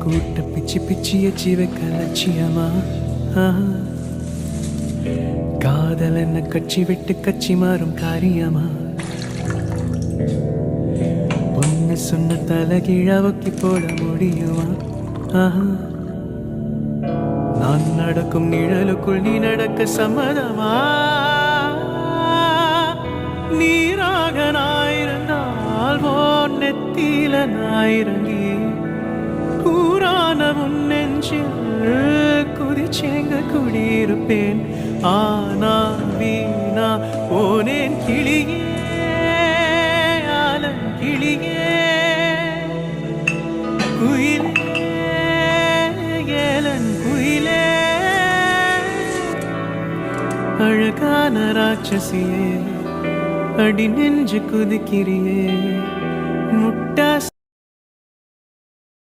கூட்ட பிச்சி பிச்சி எச்சி வைக்க லட்சியமா காதல் என்ன கட்சி விட்டு கட்சி மாறும் காரியமா பொண்ணு சொன்ன தலைகீழாவுக்கி போட முடியுமா நான் நடக்கும் நிழலுக்குள் நீ நடக்க சம்மதமா நீராக நாயிருந்தால் போன் நெத்தியில நாயிறங்கி கூறான உன் நெஞ்சில் குதிச்சேங்க குடியிருப்பேன் ஆனா வீணா போனேன் கிளியே ஆலன் கிளியே குயிலே ஏலன் குயிலே அழகான ராட்சசியே அடி நெஞ்சு குதிக்கிறியே